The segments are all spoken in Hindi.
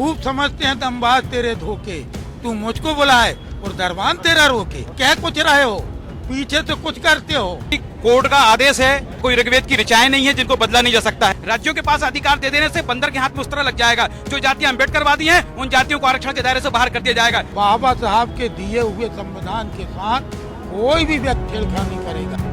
खूब समझते हैं दमबाज तेरे धोखे, तू मुझको बुलाए और दरबान तेरा रोके। क्या कुछ रहे हो, पीछे तो कुछ करते हो। कोर्ट का आदेश है, कोई ऋग्वेद की ऋचाएं नहीं है जिनको बदला नहीं जा सकता है। राज्यों के पास अधिकार दे देने से बंदर के हाथ में उस तरह लग जाएगा। जो जातियां अम्बेडकरवादी हैं उन जातियों को आरक्षण के दायरे से बाहर कर दिया जाएगा। बाबा साहब के दिए हुए संविधान के साथ कोई भी व्यक्ति छेड़खानी करेगा।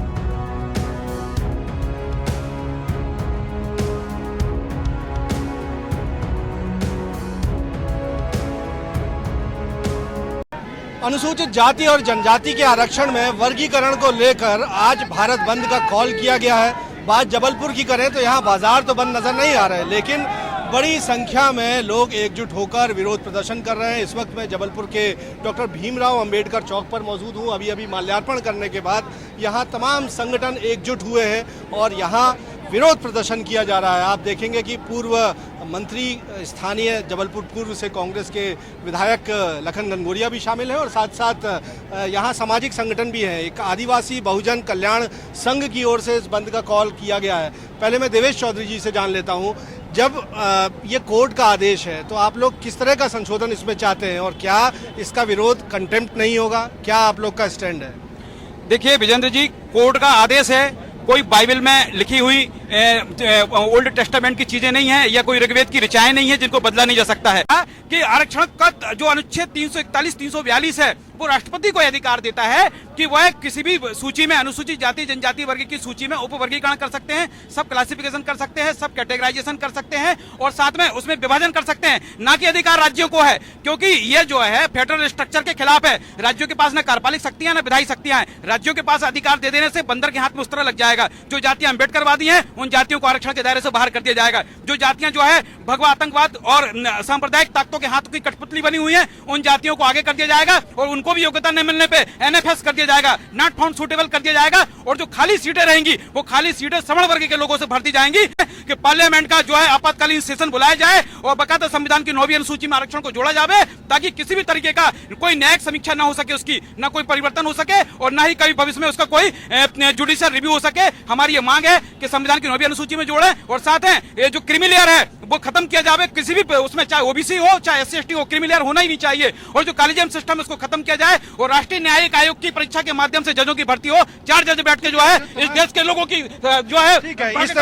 अनुसूचित जाति और जनजाति के आरक्षण में वर्गीकरण को लेकर आज भारत बंद का कॉल किया गया है। बात जबलपुर की करें तो यहाँ बाजार तो बंद नजर नहीं आ रहे, लेकिन बड़ी संख्या में लोग एकजुट होकर विरोध प्रदर्शन कर रहे हैं। इस वक्त मैं जबलपुर के डॉक्टर भीमराव अंबेडकर चौक पर मौजूद हूँ। अभी माल्यार्पण करने के बाद यहाँ तमाम संगठन एकजुट हुए हैं और यहाँ विरोध प्रदर्शन किया जा रहा है। आप देखेंगे कि पूर्व मंत्री स्थानीय जबलपुर पूर्व से कांग्रेस के विधायक लखन घनघोरिया भी शामिल हैं और साथ साथ यहाँ सामाजिक संगठन भी हैं। एक आदिवासी बहुजन कल्याण संघ की ओर से इस बंद का कॉल किया गया है। पहले मैं देवेश चौधरी जी से जान लेता हूँ, जब ये कोर्ट का आदेश है तो आप लोग किस तरह का संशोधन इसमें चाहते हैं और क्या इसका विरोध कंटेम्प्ट नहीं होगा? क्या आप लोग का स्टैंड है? देखिए विजेंद्र जी, कोर्ट का आदेश है, कोई बाइबल में लिखी हुई ओल्ड टेस्टामेंट की चीजें नहीं है या कोई ऋग्वेद की ऋचाएं नहीं है जिनको बदला नहीं जा सकता है। कि आरक्षण का जो अनुच्छेद 341, 342 है वो राष्ट्रपति को अधिकार देता है कि वह किसी भी सूची में अनुसूचित जाति जनजाति वर्ग की सूची में उपवर्गीकरण कर सकते हैं, सब क्लासिफिकेशन कर सकते हैं, सब कैटेगराइजेशन कर सकते हैं और साथ में उसमें विभाजन कर सकते हैं। ना कि अधिकार राज्यों को है, क्योंकि ये जो है फेडरल स्ट्रक्चर के खिलाफ है। राज्यों के पास न कार्यपालिक शक्तियां न विधायी शक्तियां हैं। राज्यों के पास अधिकार दे देने से बंदर के हाथ में उस तरह लग जाएगा। जो जातियां अम्बेडकरवादी हैं उन जातियों को आरक्षण के दायरे से बाहर कर दिया जाएगा। जो जातियां जो है भगवा आतंकवाद और सांप्रदायिक ताकतों के हाथों की कठपुतली बनी हुई है उन जातियों को आगे कर दिया जाएगा और उनको भी योग्यता न मिलने पे एनएफएस कर दिया जाएगा, नॉट फाउंड सूटेबल कर दिया जाएगा। और जो खाली सीटें रहेंगी वो खाली सीटें सवर्ण वर्ग के लोगों से भरती जाएंगी कि पार्लियामेंट का जो है आपातकालीन सेशन बुलाया जाए और बकायदा संविधान की 9वीं अनुसूची में आरक्षण को जोड़ा जाए, ताकि किसी भी तरीके का कोई न्यायिक समीक्षा न हो सके, उसकी न कोई परिवर्तन हो सके और न ही कभी भविष्य में उसका कोई जुडिशियल रिव्यू हो सके। हमारी ये मांग है कि संविधान की 9वीं अनुसूची में जोड़े और साथ है ये जो क्रीमी लेयर है वो खत्म किया जाए। किसी भी उसमें चाहे ओबीसी हो चाहे SC/ST हो, क्रीमी लेयर होना ही नहीं चाहिए और जो कॉलेजियम सिस्टम है उसको खत्म किया जाए और राष्ट्रीय न्यायिक आयोग की परीक्षा के माध्यम से जजों की भर्ती हो। 4 जज बैठ के जो है इस देश के लोगों की जो है इस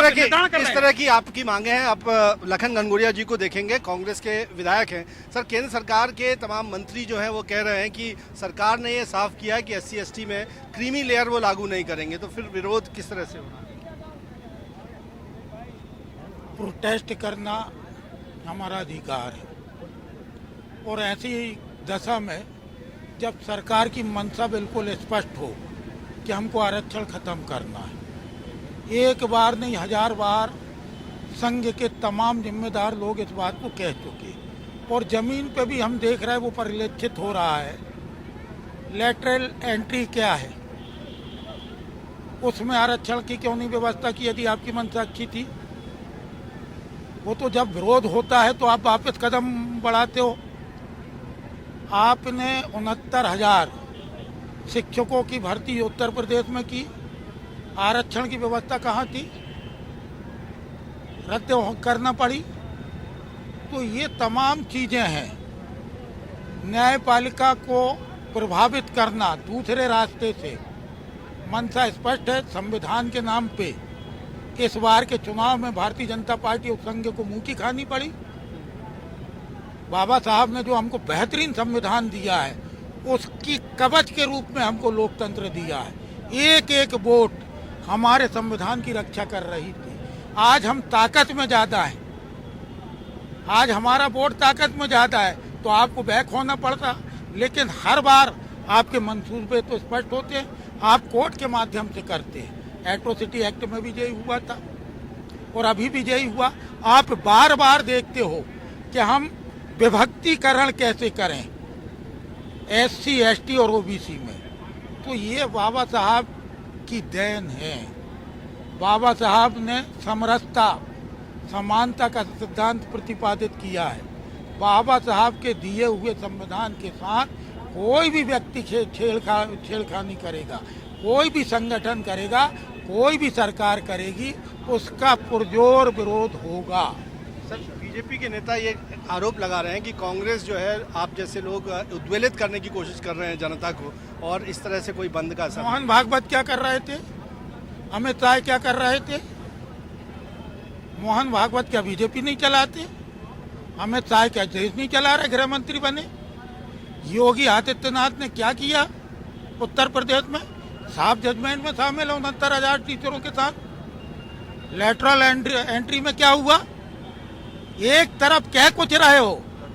तरह की आपकी मांगे हैं। आप लखन घनघोरिया जी को देखेंगे, कांग्रेस के विधायक हैं। सर, केंद्र सरकार के तमाम मंत्री जो हैं वो कह रहे हैं कि सरकार ने ये साफ किया है कि SC/ST में क्रीमी लेयर वो लागू नहीं करेंगे, तो फिर विरोध किस तरह से होगा? प्रोटेस्ट करना हमारा अधिकार है और ऐसी दशा में जब सरकार की मंशा बिल्कुल स्पष्ट हो कि हमको आरक्षण खत्म करना है, एक बार नहीं 1000 बार संघ के तमाम जिम्मेदार लोग इस बात को कह चुके और जमीन पे भी हम देख रहे हैं वो परिलक्षित हो रहा है। लेटरल एंट्री क्या है, उसमें आरक्षण की क्यों नहीं व्यवस्था की? यदि आपकी मंशा अच्छी थी वो तो जब विरोध होता है तो आप वापस कदम बढ़ाते हो। आपने 69,000 शिक्षकों की भर्ती उत्तर प्रदेश में की, आरक्षण की व्यवस्था कहाँ थी? रद्द करना पड़ी। तो ये तमाम चीजें हैं। न्यायपालिका को प्रभावित करना दूसरे रास्ते से, मंशा स्पष्ट है। संविधान के नाम पे इस बार के चुनाव में भारतीय जनता पार्टी और संघ को मुंह की खानी पड़ी। बाबा साहब ने जो हमको बेहतरीन संविधान दिया है उसकी कवच के रूप में हमको लोकतंत्र दिया है। एक एक वोट हमारे संविधान की रक्षा कर रही थी। आज हम ताकत में ज्यादा हैं, आज हमारा वोट ताकत में ज्यादा है तो आपको बैक होना पड़ता, लेकिन हर बार आपके मंसूबे तो स्पष्ट होते हैं, आप कोर्ट के माध्यम से करते हैं। एट्रोसिटी एक्ट में भी यही हुआ था और अभी भी यही हुआ। आप बार बार देखते हो कि हम विभक्तिकरण कैसे करें SC/ST और OBC में, तो ये बाबा साहब की देन है। बाबा साहब ने समरसता समानता का सिद्धांत प्रतिपादित किया है। बाबा साहब के दिए हुए संविधान के साथ कोई भी व्यक्ति छेड़खानी करेगा, कोई भी संगठन करेगा, कोई भी सरकार करेगी, उसका पुरजोर विरोध होगा। सर, बीजेपी के नेता ये आरोप लगा रहे हैं कि कांग्रेस जो है आप जैसे लोग उद्वेलित करने की कोशिश कर रहे हैं जनता को, और इस तरह से कोई बंद का असर। मोहन भागवत क्या कर रहे थे, अमित शाह क्या कर रहे थे? मोहन भागवत क्या बीजेपी नहीं चलाते? अमित शाह क्या देश नहीं चला रहे, गृह मंत्री बने? योगी आदित्यनाथ ने क्या किया उत्तर प्रदेश में? साफ जजमेंट में शामिल 69,000 टीचरों के साथ। लेटरल एंट्री में क्या हुआ? एक तरफ कह कुछ रहे हो,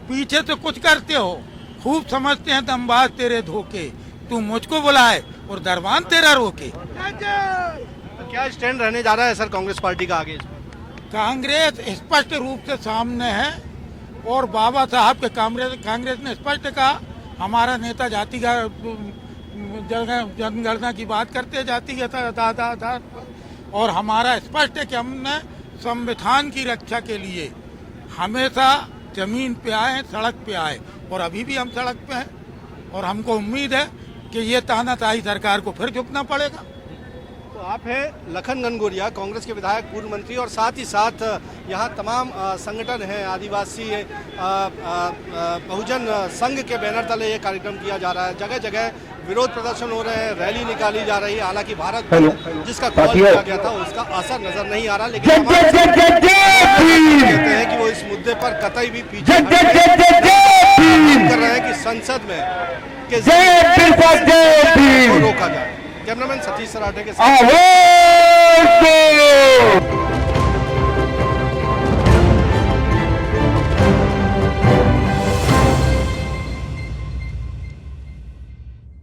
पीछे से कुछ करते हो। खूब समझते हैं दमबाज तेरे धोखे, तू मुझको बुलाए और दरबान तेरा रोके। तो क्या स्टैंड रहने जा रहा है सर कांग्रेस पार्टी का आगे? कांग्रेस स्पष्ट रूप से सामने है और बाबा साहब के कांग्रेस ने स्पष्ट कहा, हमारा नेता जाति का जनगणना की बात करते हैं, जातिगत आधार पर, और हमारा स्पष्ट है कि हमने संविधान की रक्षा के लिए हमेशा जमीन पे आए, सड़क पे आए, और अभी भी हम सड़क पे हैं। और हमको उम्मीद है कि ये तानाशाही सरकार को फिर झुकना पड़ेगा। तो आप हैं लखन घनघोरिया, कांग्रेस के विधायक, पूर्व मंत्री, और साथ ही साथ यहाँ तमाम संगठन हैं, आदिवासी बहुजन संघ के बैनर तले ये कार्यक्रम किया जा रहा है। जगह जगह विरोध प्रदर्शन हो रहे हैं, रैली निकाली जा रही है। हालांकि भारत बंद जिसका कॉल किया गया था उसका असर नजर नहीं आ रहा, लेकिन कहते हैं कि वो इस मुद्दे पर कतई भी पीछे कर रहे हैं कि संसद में के रोका जाए। कैमरामैन सतीश सराठे के साथ